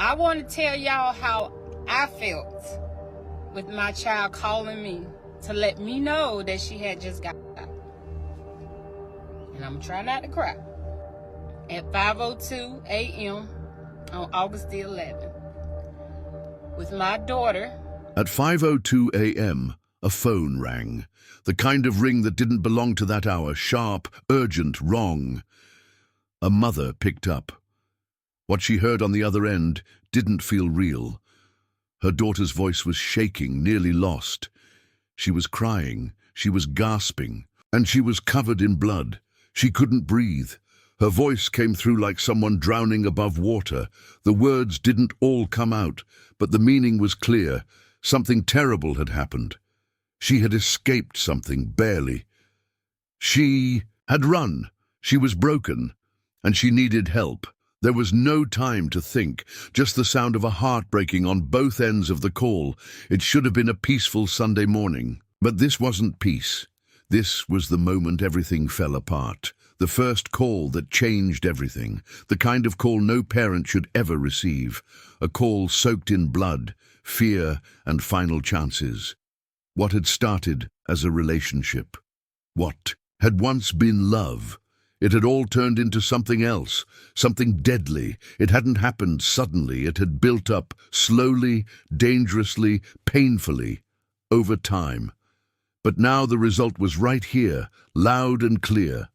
I want to tell y'all how I felt with my child calling me to let me know that she had just got out. And I'm trying not to cry. At 5:02 a.m. on August the 11th. With my daughter. At 5:02 a.m., a phone rang. The kind of ring that didn't belong to that hour. Sharp, urgent, wrong. A mother picked up. What she heard on the other end didn't feel real. Her daughter's voice was shaking, nearly lost. She was crying, she was gasping, and she was covered in blood. She couldn't breathe. Her voice came through like someone drowning above water. The words didn't all come out, but the meaning was clear. Something terrible had happened. She had escaped something, barely. She had run. She was broken, and she needed help. There was no time to think, just the sound of a heart breaking on both ends of the call. It should have been a peaceful Sunday morning. But this wasn't peace. This was the moment everything fell apart. The first call that changed everything. The kind of call no parent should ever receive. A call soaked in blood, fear, and final chances. What had started as a relationship? What had once been love? It had all turned into something else, something deadly. It hadn't happened suddenly. It had built up slowly, dangerously, painfully, over time. But now the result was right here, loud and clear.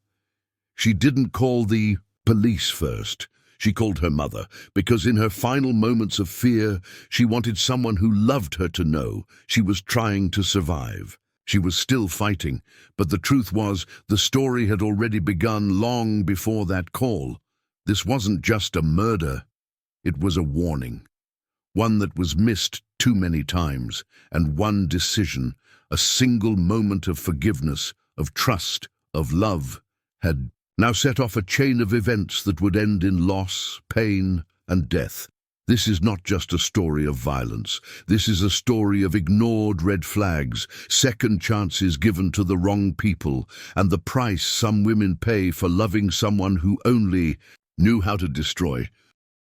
She didn't call the police first. She called her mother, because in her final moments of fear, she wanted someone who loved her to know she was trying to survive. She was still fighting, but the truth was the story had already begun long before that call. This wasn't just a murder. It was a warning. One that was missed too many times, and one decision, a single moment of forgiveness, of trust, of love, had now set off a chain of events that would end in loss, pain, and death. This is not just a story of violence. This is a story of ignored red flags, second chances given to the wrong people, and the price some women pay for loving someone who only knew how to destroy.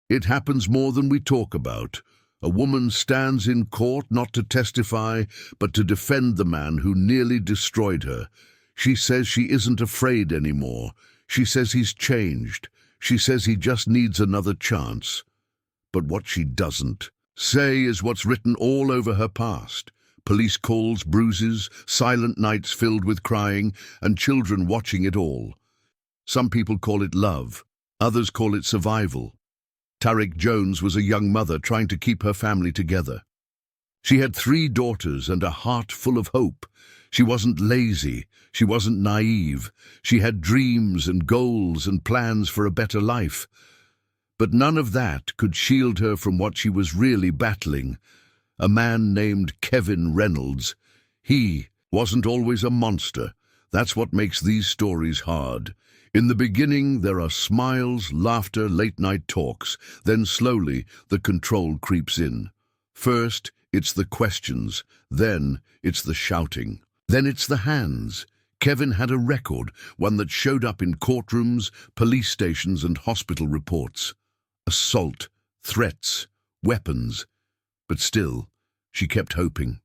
It happens more than we talk about. A woman stands in court not to testify, but to defend the man who nearly destroyed her. She says she isn't afraid anymore. She says he's changed. She says he just needs another chance. But what she doesn't say is what's written all over her past. Police calls, bruises, silent nights filled with crying, and children watching it all. Some people call it love. Others call it survival. Tariq Jones was a young mother trying to keep her family together. She had 3 daughters and a heart full of hope. She wasn't lazy. She wasn't naive. She had dreams and goals and plans for a better life. But none of that could shield her from what she was really battling. A man named Kevin Reynolds. He wasn't always a monster. That's what makes these stories hard. In the beginning, there are smiles, laughter, late-night talks. Then slowly, the control creeps in. First, it's the questions. Then, it's the shouting. Then it's the hands. Kevin had a record, one that showed up in courtrooms, police stations, and hospital reports. Assault, threats, weapons. But still, she kept hoping.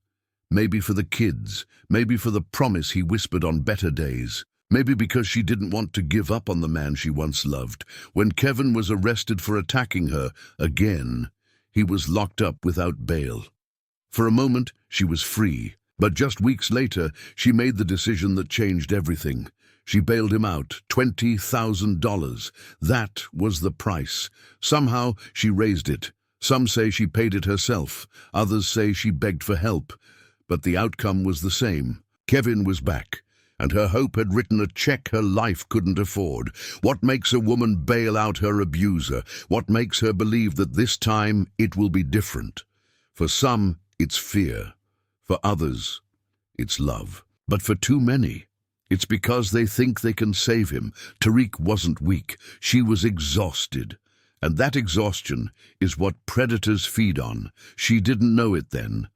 Maybe for the kids, maybe for the promise he whispered on better days. Maybe because she didn't want to give up on the man she once loved. When Kevin was arrested for attacking her again, he was locked up without bail. For a moment, she was free. But just weeks later, she made the decision that changed everything. She bailed him out, $20,000. That was the price. Somehow, she raised it. Some say she paid it herself. Others say she begged for help. But the outcome was the same. Kevin was back, and her hope had written a check her life couldn't afford. What makes a woman bail out her abuser? What makes her believe that this time it will be different? For some, it's fear. For others, it's love. But for too many, it's because they think they can save him. Tariq wasn't weak. She was exhausted. And that exhaustion is what predators feed on. She didn't know it then,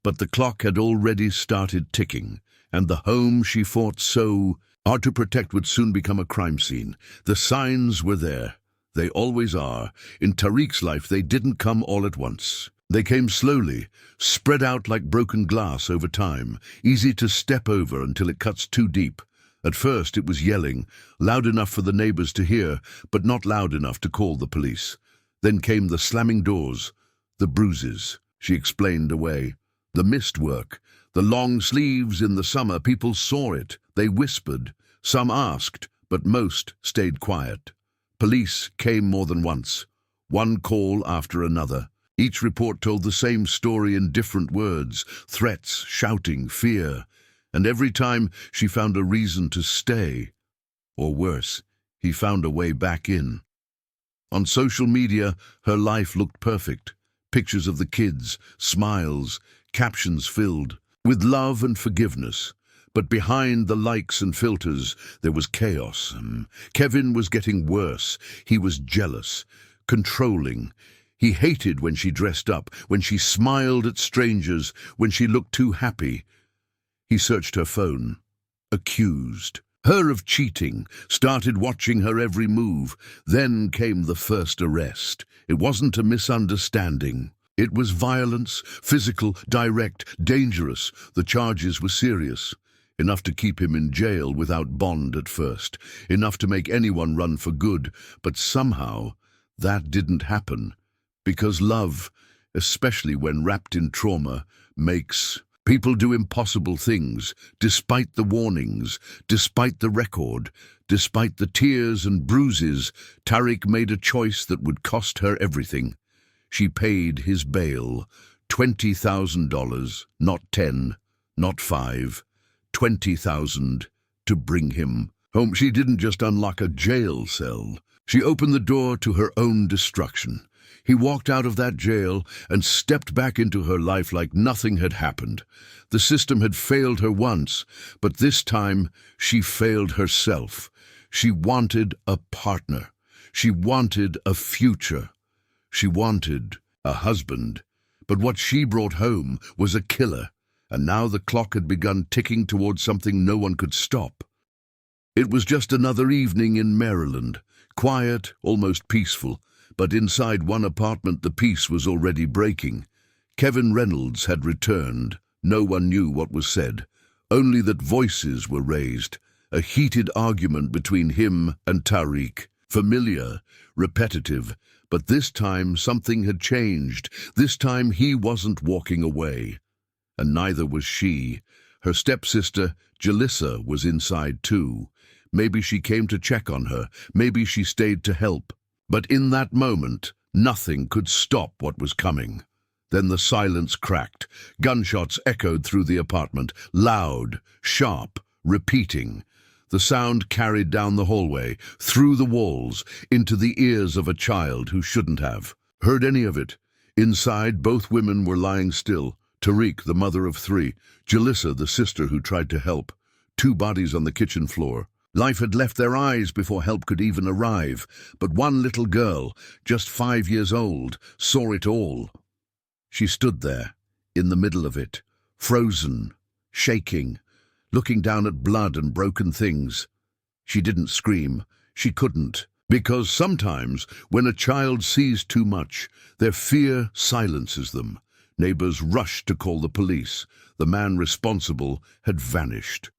but the clock had already started ticking, and the home she fought so hard to protect would soon become a crime scene. The signs were there. They always are. In Tariq's life, they didn't come all at once. They came slowly, spread out like broken glass over time, easy to step over until it cuts too deep. At first it was yelling, loud enough for the neighbors to hear, but not loud enough to call the police. Then came the slamming doors, the bruises, she explained away. The mist work, the long sleeves in the summer, people saw it. They whispered. Some asked, but most stayed quiet. Police came more than once, one call after another. Each report told the same story in different words, threats, shouting, fear. And every time she found a reason to stay. Or worse, he found a way back in. On social media, her life looked perfect. Pictures of the kids, smiles, captions filled with love and forgiveness. But behind the likes and filters, there was chaos. Kevin was getting worse. He was jealous, controlling. He hated when she dressed up, when she smiled at strangers, when she looked too happy. He searched her phone. Accused her of cheating, started watching her every move. Then came the first arrest. It wasn't a misunderstanding. It was violence, physical, direct, dangerous. The charges were serious. Enough to keep him in jail without bond at first. Enough to make anyone run for good. But somehow, that didn't happen. Because love, especially when wrapped in trauma, makes people do impossible things, despite the warnings, despite the record, despite the tears and bruises. Tariq made a choice that would cost her everything. She paid his bail, $20,000, not 10, not 5, 20,000 to bring him home. She didn't just unlock a jail cell. She opened the door to her own destruction. He walked out of that jail and stepped back into her life like nothing had happened. The system had failed her once, but this time she failed herself. She wanted a partner. She wanted a future. She wanted a husband. But what she brought home was a killer, and now the clock had begun ticking towards something no one could stop. It was just another evening in Maryland, quiet, almost peaceful. But inside one apartment the peace was already breaking. Kevin Reynolds had returned. No one knew what was said, only that voices were raised. A heated argument between him and Tariq. Familiar, repetitive, but this time something had changed. This time he wasn't walking away. And neither was she. Her stepsister, Jalissa, was inside too. Maybe she came to check on her. Maybe she stayed to help. But in that moment, nothing could stop what was coming. Then the silence cracked. Gunshots echoed through the apartment, loud, sharp, repeating. The sound carried down the hallway, through the walls, into the ears of a child who shouldn't have heard any of it. Inside, both women were lying still. Tariq, the mother of 3, Jalissa, the sister who tried to help. 2 bodies on the kitchen floor. Life had left their eyes before help could even arrive, but one little girl, just 5 years old, saw it all. She stood there, in the middle of it, frozen, shaking, looking down at blood and broken things. She didn't scream. She couldn't, because sometimes, when a child sees too much, their fear silences them. Neighbors rushed to call the police. The man responsible had vanished.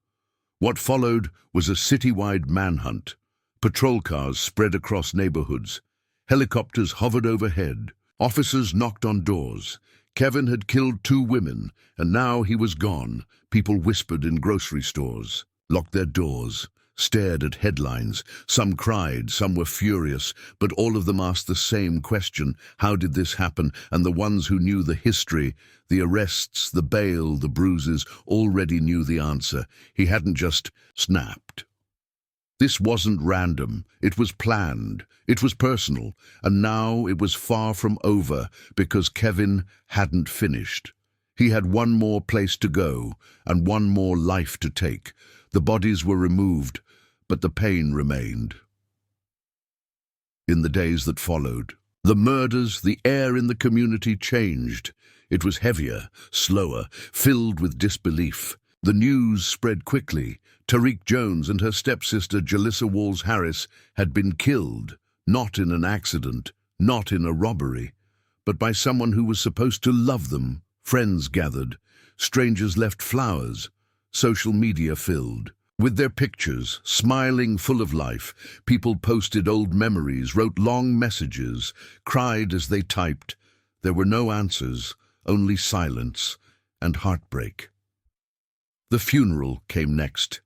What followed was a citywide manhunt. Patrol cars spread across neighborhoods. Helicopters hovered overhead. Officers knocked on doors. Kevin had killed 2 women, and now he was gone. People whispered in grocery stores, locked their doors, stared at headlines. Some cried, some were furious, but all of them asked the same question: how did this happen? And the ones who knew the history, the arrests, the bail, the bruises, already knew the answer. He hadn't just snapped. This wasn't random. It was planned. It was personal. And now it was far from over, because Kevin hadn't finished. He had one more place to go, and one more life to take. The bodies were removed, but the pain remained. In the days that followed, the murders, the air in the community changed. It was heavier, slower, filled with disbelief. The news spread quickly. Tariq Jones and her stepsister Jalissa Walls Harris had been killed. not in an accident, not in a robbery, but by someone who was supposed to love them. Friends gathered, strangers left flowers, social media filled. With their pictures, smiling, full of life, people posted old memories, wrote long messages, cried as they typed. There were no answers, only silence and heartbreak. The funeral came next.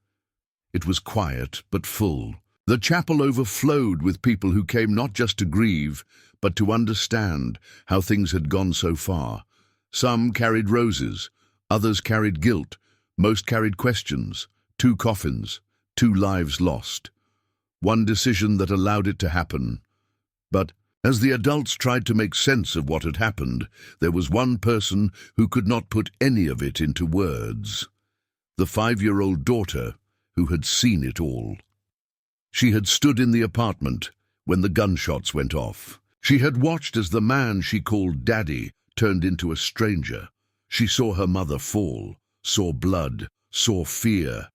It was quiet but full. The chapel overflowed with people who came not just to grieve, but to understand how things had gone so far. Some carried roses, others carried guilt, most carried questions. 2 coffins, 2 lives lost. One decision that allowed it to happen. But as the adults tried to make sense of what had happened, there was one person who could not put any of it into words. The 5-year-old daughter who had seen it all. She had stood in the apartment when the gunshots went off. She had watched as the man she called Daddy turned into a stranger. She saw her mother fall, saw blood, saw fear,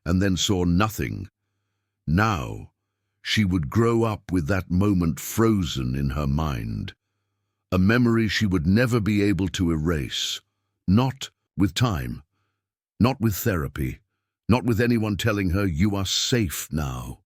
and then saw nothing. Now, she would grow up with that moment frozen in her mind. A memory she would never be able to erase. Not with time, not with therapy, not with anyone telling her you are safe now.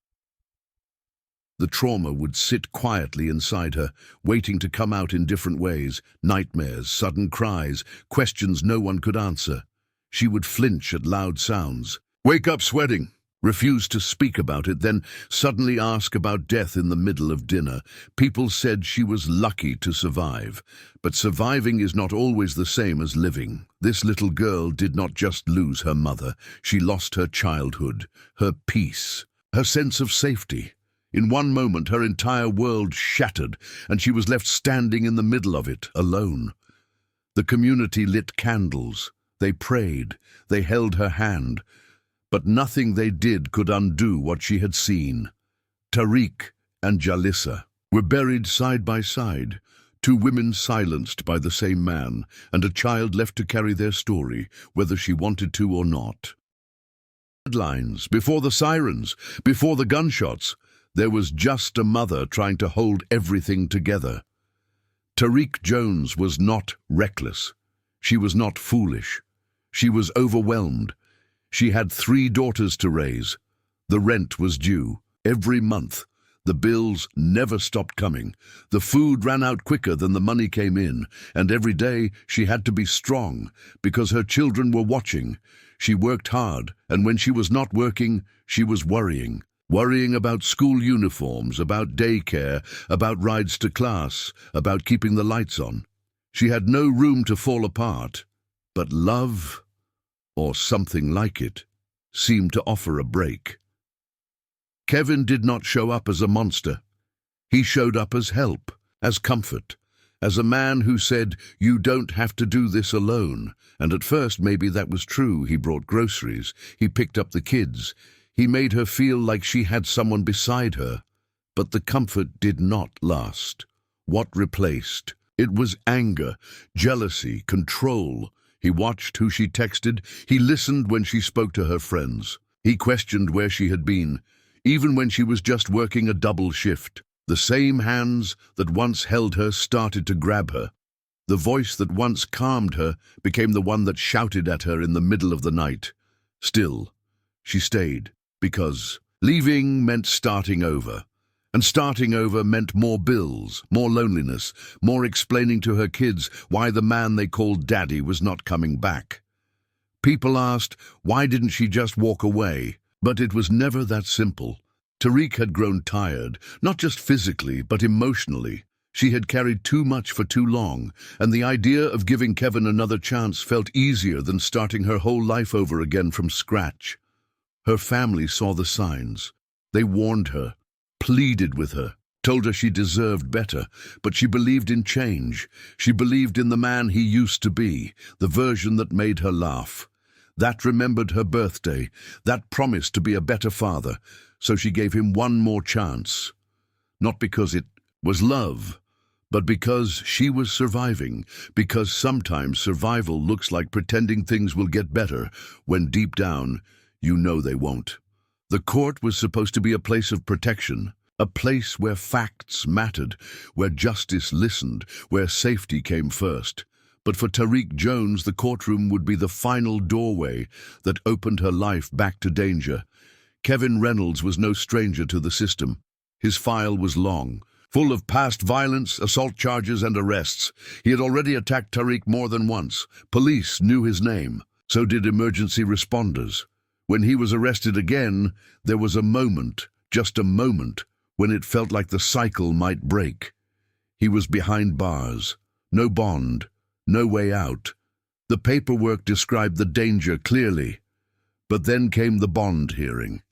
The trauma would sit quietly inside her, waiting to come out in different ways. Nightmares, sudden cries, questions no one could answer. She would flinch at loud sounds. Wake up sweating, refuse to speak about it, then suddenly ask about death in the middle of dinner. People said she was lucky to survive, but surviving is not always the same as living. This little girl did not just lose her mother, she lost her childhood, her peace, her sense of safety. In one moment, her entire world shattered, and she was left standing in the middle of it, alone. The community lit candles. They prayed. They held her hand. But nothing they did could undo what she had seen. Tariq and Jalissa were buried side by side, 2 women silenced by the same man, and a child left to carry their story, whether she wanted to or not. Headlines, before the sirens, before the gunshots, there was just a mother trying to hold everything together. Tariq Jones was not reckless. She was not foolish. She was overwhelmed. She had 3 daughters to raise. The rent was due every month. The bills never stopped coming. The food ran out quicker than the money came in, and every day she had to be strong because her children were watching. She worked hard, and when she was not working, she was worrying. Worrying about school uniforms, about daycare, about rides to class, about keeping the lights on. She had no room to fall apart, but love, or something like it, seemed to offer a break. Kevin did not show up as a monster. He showed up as help, as comfort, as a man who said, "You don't have to do this alone." And at first maybe that was true. He brought groceries, he picked up the kids, he made her feel like she had someone beside her. But the comfort did not last. What replaced? It was anger, jealousy, control. He watched who she texted. He listened when she spoke to her friends. He questioned where she had been, even when she was just working a double shift. The same hands that once held her started to grab her. The voice that once calmed her became the one that shouted at her in the middle of the night. Still, she stayed, because leaving meant starting over. And starting over meant more bills, more loneliness, more explaining to her kids why the man they called Daddy was not coming back. People asked, why didn't she just walk away? But it was never that simple. Tariq had grown tired, not just physically, but emotionally. She had carried too much for too long, and the idea of giving Kevin another chance felt easier than starting her whole life over again from scratch. Her family saw the signs. They warned her, pleaded with her, told her she deserved better, but she believed in change. She believed in the man he used to be, the version that made her laugh. That remembered her birthday, that promised to be a better father, so she gave him one more chance. Not because it was love, but because she was surviving, because sometimes survival looks like pretending things will get better, when deep down, you know they won't. The court was supposed to be a place of protection, a place where facts mattered, where justice listened, where safety came first. But for Tariq Jones, the courtroom would be the final doorway that opened her life back to danger. Kevin Reynolds was no stranger to the system. His file was long, full of past violence, assault charges, and arrests. He had already attacked Tariq more than once. Police knew his name. So did emergency responders. When he was arrested again, there was a moment, just a moment, when it felt like the cycle might break. He was behind bars. No bond. No way out. The paperwork described the danger clearly. But then came the bond hearing.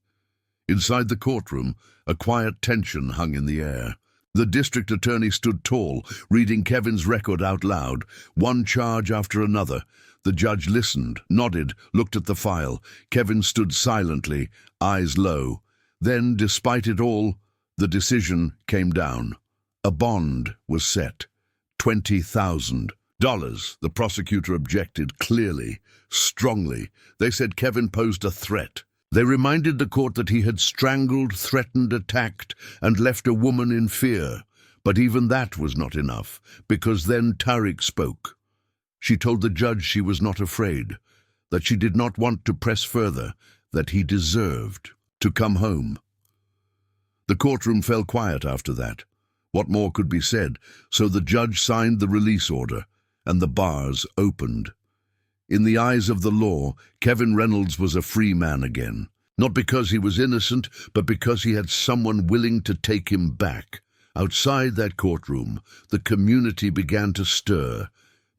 Inside the courtroom, a quiet tension hung in the air. The district attorney stood tall, reading Kevin's record out loud, one charge after another. The judge listened, nodded, looked at the file. Kevin stood silently, eyes low. Then, despite it all, the decision came down. A bond was set. $20,000. The prosecutor objected clearly, strongly. They said Kevin posed a threat. They reminded the court that he had strangled, threatened, attacked, and left a woman in fear. But even that was not enough, because then Tariq spoke. She told the judge she was not afraid, that she did not want to press further, that he deserved to come home. The courtroom fell quiet after that. What more could be said? So the judge signed the release order, and the bars opened. In the eyes of the law, Kevin Reynolds was a free man again. Not because he was innocent, but because he had someone willing to take him back. Outside that courtroom, the community began to stir.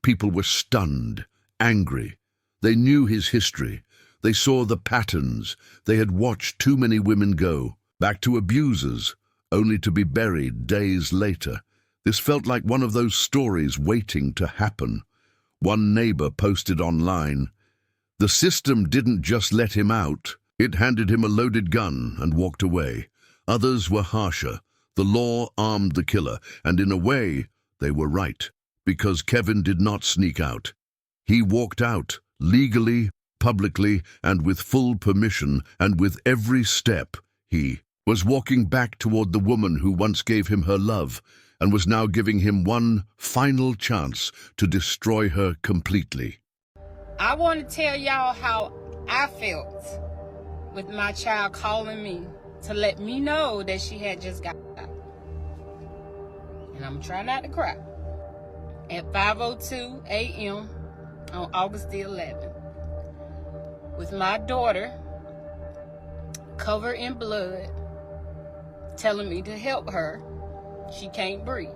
People were stunned, angry. They knew his history. They saw the patterns. They had watched too many women go, back to abusers, only to be buried days later. This felt like one of those stories waiting to happen. One neighbor posted online, "The system didn't just let him out, it handed him a loaded gun and walked away." Others were harsher. The law armed the killer, and in a way, they were right, because Kevin did not sneak out. He walked out, legally, publicly, and with full permission, and with every step, he was walking back toward the woman who once gave him her love, and was now giving him one final chance to destroy her completely. I want to tell y'all how I felt with my child calling me to let me know that she had just got out. And I'm trying not to cry. At 5:02 a.m. on August the 11th, with my daughter covered in blood, telling me to help her. She can't breathe.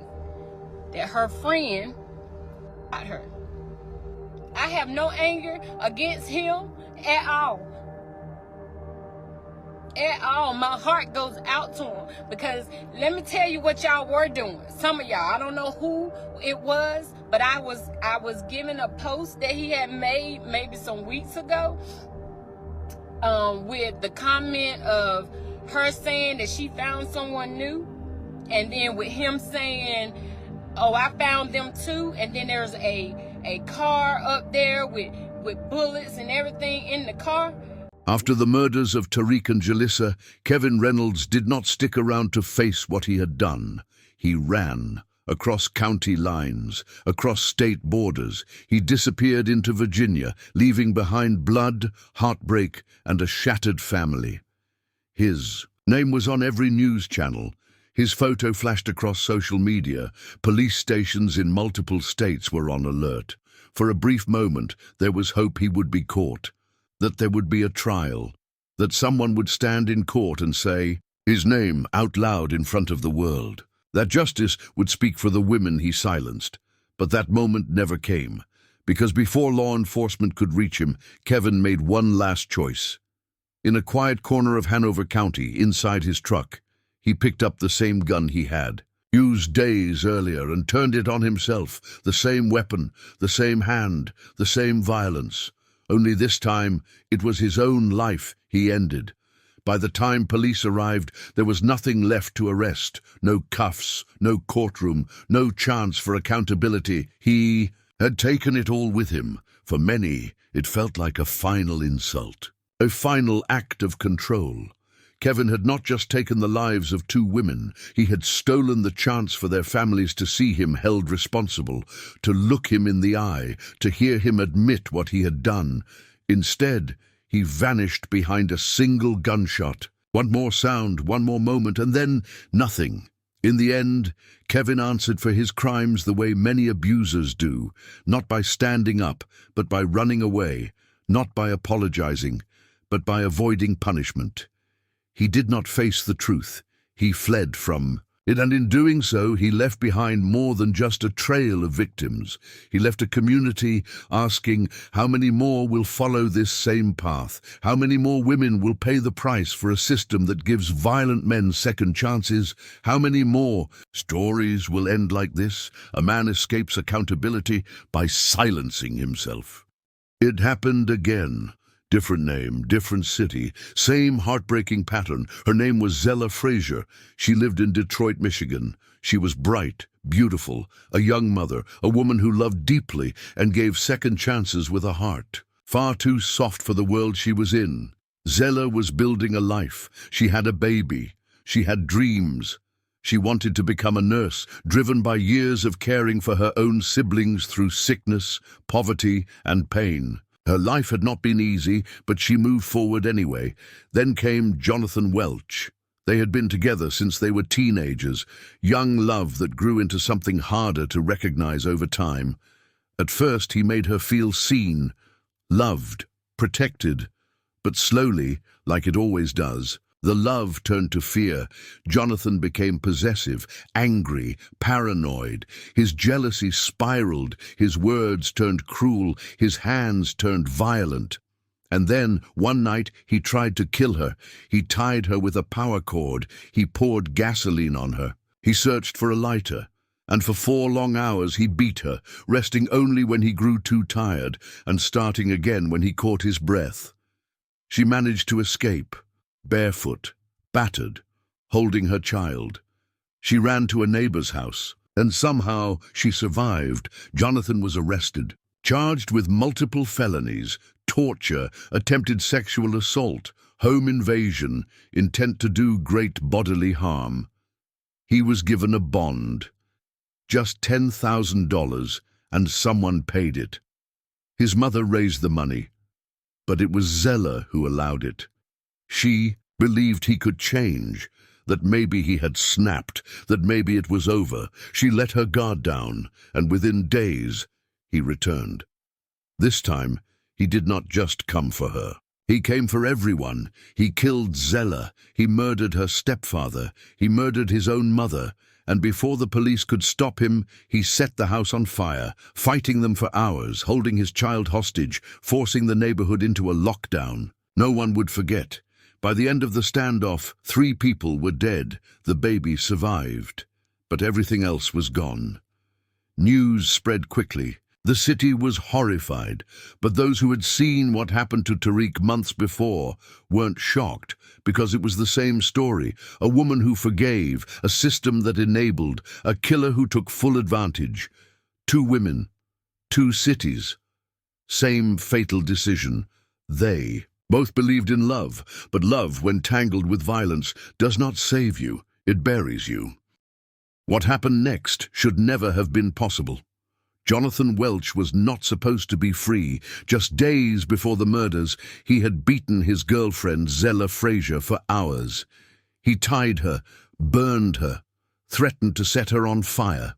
That her friend got her. I have no anger against him at all. At all. My heart goes out to him, because let me tell you what y'all were doing. Some of y'all, I don't know who it was, but I was given a post that he had made maybe some weeks ago, with the comment of her saying that she found someone new. And then with him saying, "Oh, I found them too," and then there's a car up there with bullets and everything in the car. After the murders of Tariq and Jalissa, Kevin Reynolds did not stick around to face what he had done. He ran across county lines, across state borders. He disappeared into Virginia, leaving behind blood, heartbreak, and a shattered family. His name was on every news channel. His photo flashed across social media. Police stations in multiple states were on alert. For a brief moment, there was hope he would be caught, that there would be a trial, that someone would stand in court and say his name out loud in front of the world, that justice would speak for the women he silenced. But that moment never came, because before law enforcement could reach him, Kevin made one last choice. In a quiet corner of Hanover County, inside his truck, he picked up the same gun he had used days earlier and turned it on himself, the same weapon, the same hand, the same violence. Only this time, it was his own life he ended. By the time police arrived, there was nothing left to arrest. No cuffs, no courtroom, no chance for accountability. He had taken it all with him. For many, it felt like a final insult, a final act of control. Kevin had not just taken the lives of two women, he had stolen the chance for their families to see him held responsible, to look him in the eye, to hear him admit what he had done. Instead, he vanished behind a single gunshot. One more sound, one more moment, and then nothing. In the end, Kevin answered for his crimes the way many abusers do, not by standing up, but by running away, not by apologizing, but by avoiding punishment. He did not face the truth. He fled from it, and in doing so, he left behind more than just a trail of victims. He left a community asking, how many more will follow this same path? How many more women will pay the price for a system that gives violent men second chances? How many more stories will end like this? A man escapes accountability by silencing himself. It happened again. Different name, different city, same heartbreaking pattern. Her name was Zella Frazier. She lived in Detroit, Michigan. She was bright, beautiful, a young mother, a woman who loved deeply and gave second chances with a heart. Far too soft for the world she was in. Zella was building a life. She had a baby. She had dreams. She wanted to become a nurse, driven by years of caring for her own siblings through sickness, poverty, and pain. Her life had not been easy, but she moved forward anyway. Then came Jonathan Welch. They had been together since they were teenagers, young love that grew into something harder to recognize over time. At first, he made her feel seen, loved, protected, but slowly, like it always does, the love turned to fear. Jonathan became possessive, angry, paranoid. His jealousy spiraled, his words turned cruel, his hands turned violent. And then, one night, he tried to kill her. He tied her with a power cord. He poured gasoline on her. He searched for a lighter. And for 4 long hours he beat her, resting only when he grew too tired, and starting again when he caught his breath. She managed to escape. Barefoot, battered, holding her child. She ran to a neighbor's house, and somehow she survived. Jonathan was arrested, charged with multiple felonies, torture, attempted sexual assault, home invasion, intent to do great bodily harm. He was given a bond, just $10,000, and someone paid it. His mother raised the money, but it was Zella who allowed it. She believed he could change, that maybe he had snapped, that maybe it was over. She let her guard down, and within days he returned. This time, he did not just come for her. He came for everyone. He killed Zella. He murdered her stepfather. He murdered his own mother. And before the police could stop him, he set the house on fire, fighting them for hours, holding his child hostage, forcing the neighborhood into a lockdown. No one would forget. By the end of the standoff, 3 people were dead. The baby survived, but everything else was gone. News spread quickly. The city was horrified, but those who had seen what happened to Tariq months before weren't shocked, because it was the same story. A woman who forgave, a system that enabled, a killer who took full advantage. 2 women, 2 cities. Same fatal decision. They both believed in love, but love, when tangled with violence, does not save you, it buries you. What happened next should never have been possible. Jonathan Welch was not supposed to be free. Just days before the murders, he had beaten his girlfriend, Zella Frazier, for hours. He tied her, burned her, threatened to set her on fire.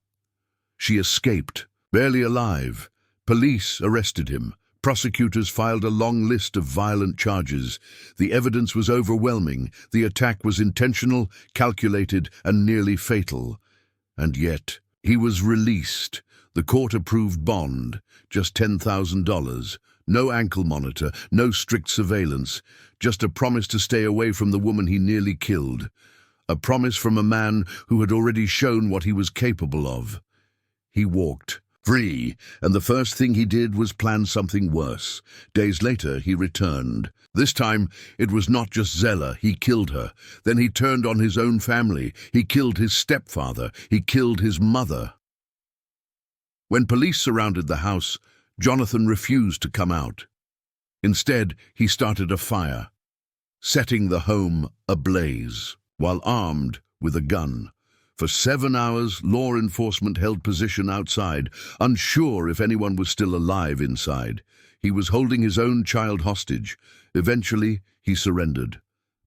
She escaped, barely alive. Police arrested him. Prosecutors filed a long list of violent charges. The evidence was overwhelming. The attack was intentional, calculated, and nearly fatal. And yet, he was released. The court-approved bond, just $10,000. No ankle monitor, no strict surveillance. Just a promise to stay away from the woman he nearly killed. A promise from a man who had already shown what he was capable of. He walked free, and the first thing he did was plan something worse. Days later, he returned. This time, it was not just Zella. He killed her. Then he turned on his own family. He killed his stepfather. He killed his mother. When police surrounded the house, Jonathan refused to come out. Instead, he started a fire. setting the home ablaze, while armed with a gun. For 7 hours, law enforcement held position outside, unsure if anyone was still alive inside. He was holding his own child hostage. Eventually, he surrendered.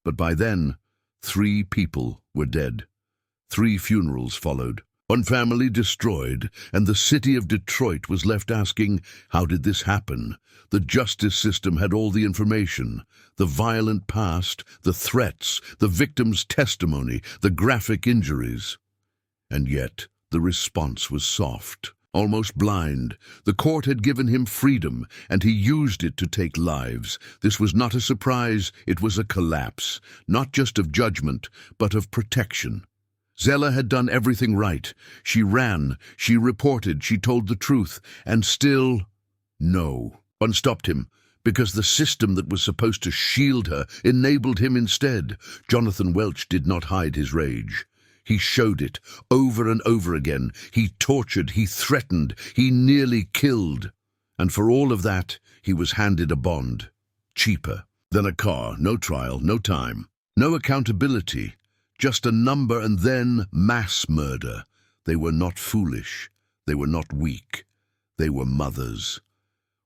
But by then, 3 people were dead. 3 funerals followed. One family destroyed, and the city of Detroit was left asking, how did this happen? The justice system had all the information, the violent past, the threats, the victim's testimony, the graphic injuries. And yet, the response was soft, almost blind. The court had given him freedom, and he used it to take lives. This was not a surprise, it was a collapse, not just of judgment, but of protection. Zella had done everything right. She ran, she reported, she told the truth, and still, no. One stopped him, because the system that was supposed to shield her enabled him instead. Jonathan Welch did not hide his rage. He showed it, over and over again. He tortured, he threatened, he nearly killed. And for all of that, he was handed a bond. Cheaper than a car, no trial, no time, no accountability. Just a number and then mass murder. They were not foolish. They were not weak. They were mothers.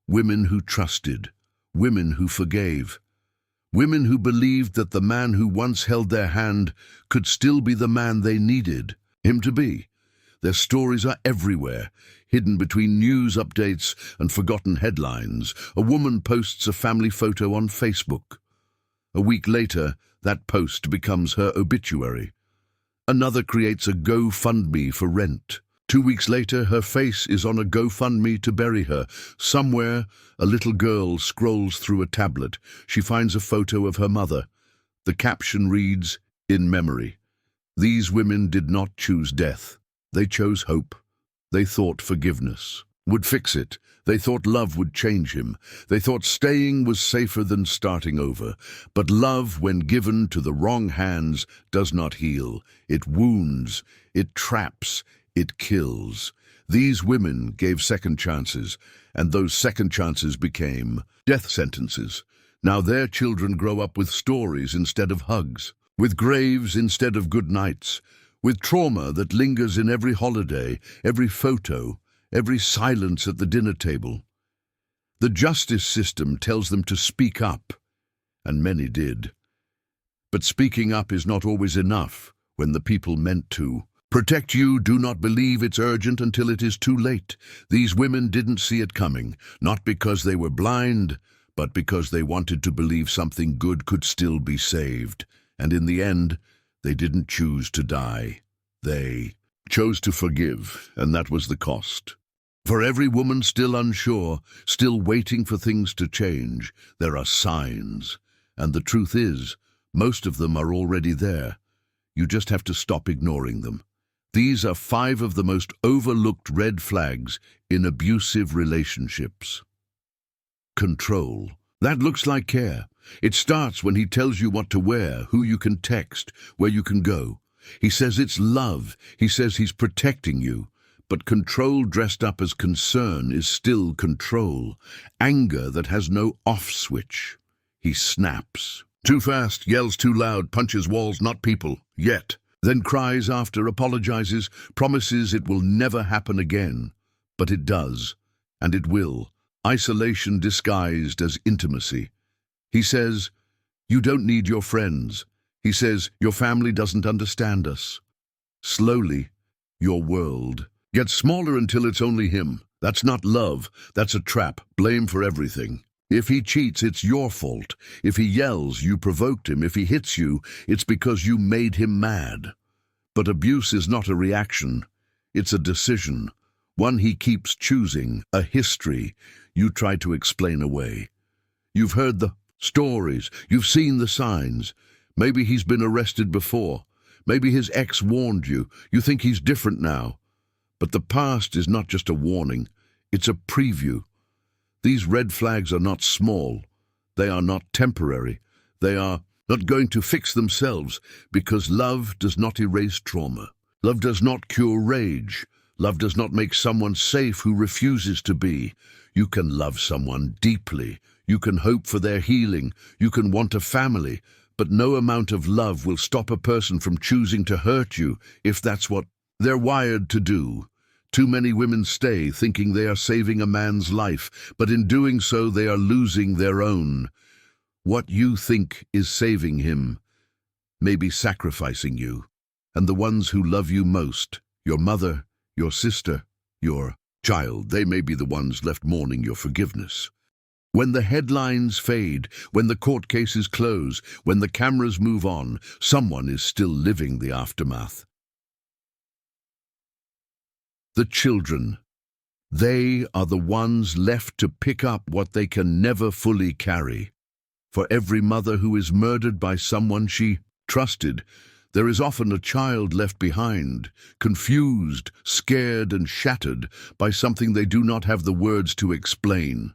Women who trusted. Women who forgave. Women who believed that the man who once held their hand could still be the man they needed him to be. Their stories are everywhere, hidden between news updates and forgotten headlines. A woman posts a family photo on Facebook. A week later, that post becomes her obituary. Another creates a GoFundMe for rent. 2 weeks later, her face is on a GoFundMe to bury her. Somewhere, a little girl scrolls through a tablet. She finds a photo of her mother. The caption reads, "In memory." These women did not choose death. They chose hope. They thought forgiveness would fix it. They thought love would change him. They thought staying was safer than starting over. But love, when given to the wrong hands, does not heal. It wounds, it traps, it kills. These women gave second chances, and those second chances became death sentences. Now their children grow up with stories instead of hugs, with graves instead of good nights, with trauma that lingers in every holiday, every photo, every silence at the dinner table. The justice system tells them to speak up, and many did. But speaking up is not always enough when the people meant to. Protect you, do not believe it's urgent until it is too late. These women didn't see it coming, not because they were blind, but because they wanted to believe something good could still be saved. And in the end, they didn't choose to die. They chose to forgive, and that was the cost. For every woman still unsure, still waiting for things to change, there are signs. And the truth is, most of them are already there. You just have to stop ignoring them. These are 5 of the most overlooked red flags in abusive relationships. Control. That looks like care. It starts when he tells you what to wear, who you can text, where you can go. He says it's love. He says he's protecting you. But control dressed up as concern is still control. Anger that has no off switch. He snaps. Too fast, yells too loud, punches walls, not people, yet. Then cries after, apologizes, promises it will never happen again. But it does, and it will. Isolation disguised as intimacy. He says, you don't need your friends. He says, your family doesn't understand us. Slowly, your world gets smaller until it's only him. That's not love. That's a trap. Blame for everything. If he cheats, it's your fault. If he yells, you provoked him. If he hits you, it's because you made him mad. But abuse is not a reaction. It's a decision. One he keeps choosing. A history you try to explain away. You've heard the stories. You've seen the signs. Maybe he's been arrested before. Maybe his ex warned you. You think he's different now. But the past is not just a warning, it's a preview. These red flags are not small. They are not temporary. They are not going to fix themselves, because love does not erase trauma. Love does not cure rage. Love does not make someone safe who refuses to be. You can love someone deeply. You can hope for their healing. You can want a family. but no amount of love will stop a person from choosing to hurt you if that's what they're wired to do. Too many women stay thinking they are saving a man's life, but in doing so they are losing their own. What you think is saving him may be sacrificing you, and the ones who love you most, your mother, your sister, your child, they may be the ones left mourning your forgiveness. When the headlines fade, when the court cases close, when the cameras move on, someone is still living the aftermath. The children. They are the ones left to pick up what they can never fully carry. For every mother who is murdered by someone she trusted, there is often a child left behind, confused, scared, and shattered by something they do not have the words to explain.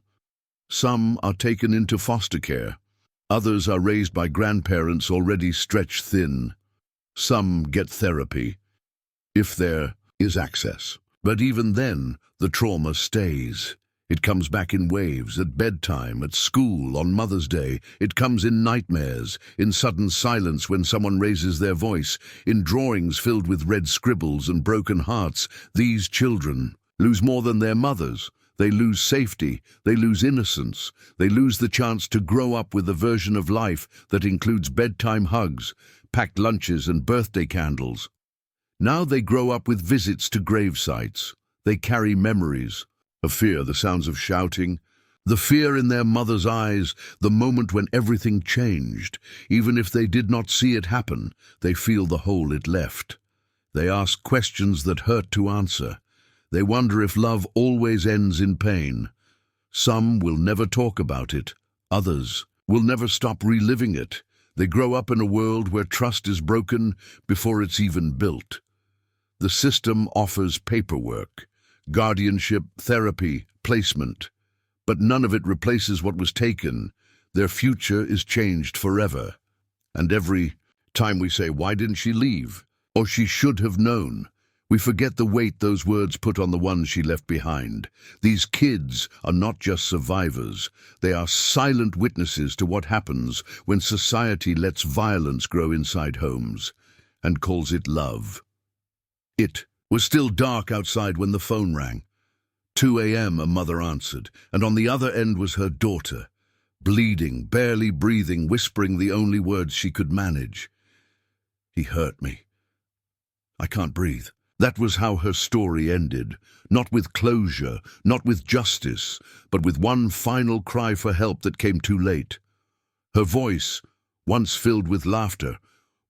Some are taken into foster care. Others are raised by grandparents already stretched thin. Some get therapy, if there is access. But even then, the trauma stays. It comes back in waves, at bedtime, at school, on Mother's Day. It comes in nightmares, in sudden silence when someone raises their voice, in drawings filled with red scribbles and broken hearts. These children lose more than their mothers. They lose safety, they lose innocence, they lose the chance to grow up with a version of life that includes bedtime hugs, packed lunches and birthday candles. Now they grow up with visits to grave sites. They carry memories of fear, the sounds of shouting, the fear in their mother's eyes, the moment when everything changed. Even if they did not see it happen, they feel the hole it left. They ask questions that hurt to answer. They wonder if love always ends in pain. Some will never talk about it. Others will never stop reliving it. They grow up in a world where trust is broken before it's even built. The system offers paperwork, guardianship, therapy, placement, but none of it replaces what was taken. Their future is changed forever. And every time we say, "Why didn't she leave?" or "She should have known," we forget the weight those words put on the ones she left behind. These kids are not just survivors. They are silent witnesses to what happens when society lets violence grow inside homes and calls it love. It was still dark outside when the phone rang. 2 a.m. a mother answered, and on the other end was her daughter, bleeding, barely breathing, whispering the only words she could manage. "He hurt me. I can't breathe." That was how her story ended, not with closure, not with justice, but with one final cry for help that came too late. Her voice, once filled with laughter,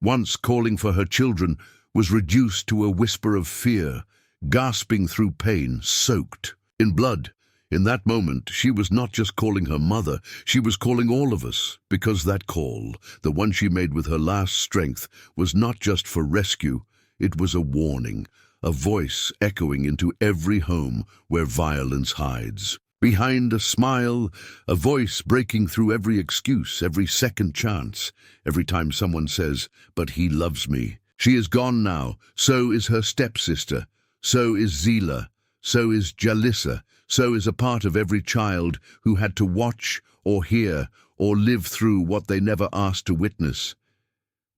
once calling for her children, was reduced to a whisper of fear, gasping through pain, soaked in blood. In that moment, she was not just calling her mother, she was calling all of us, because that call, the one she made with her last strength, was not just for rescue, it was a warning, a voice echoing into every home where violence hides. Behind a smile, a voice breaking through every excuse, every second chance, every time someone says, "But he loves me." She is gone now, so is her stepsister, so is Zila, so is Jalissa, so is a part of every child who had to watch or hear or live through what they never asked to witness.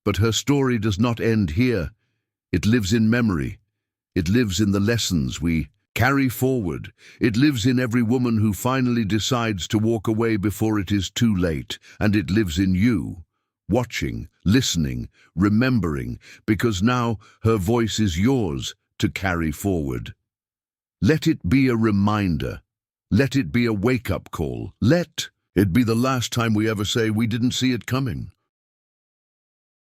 But her story does not end here. It lives in memory. It lives in the lessons we carry forward. It lives in every woman who finally decides to walk away before it is too late. And it lives in you, watching, listening, remembering, because now her voice is yours to carry forward. Let it be a reminder. Let it be a wake-up call. Let it be the last time we ever say we didn't see it coming.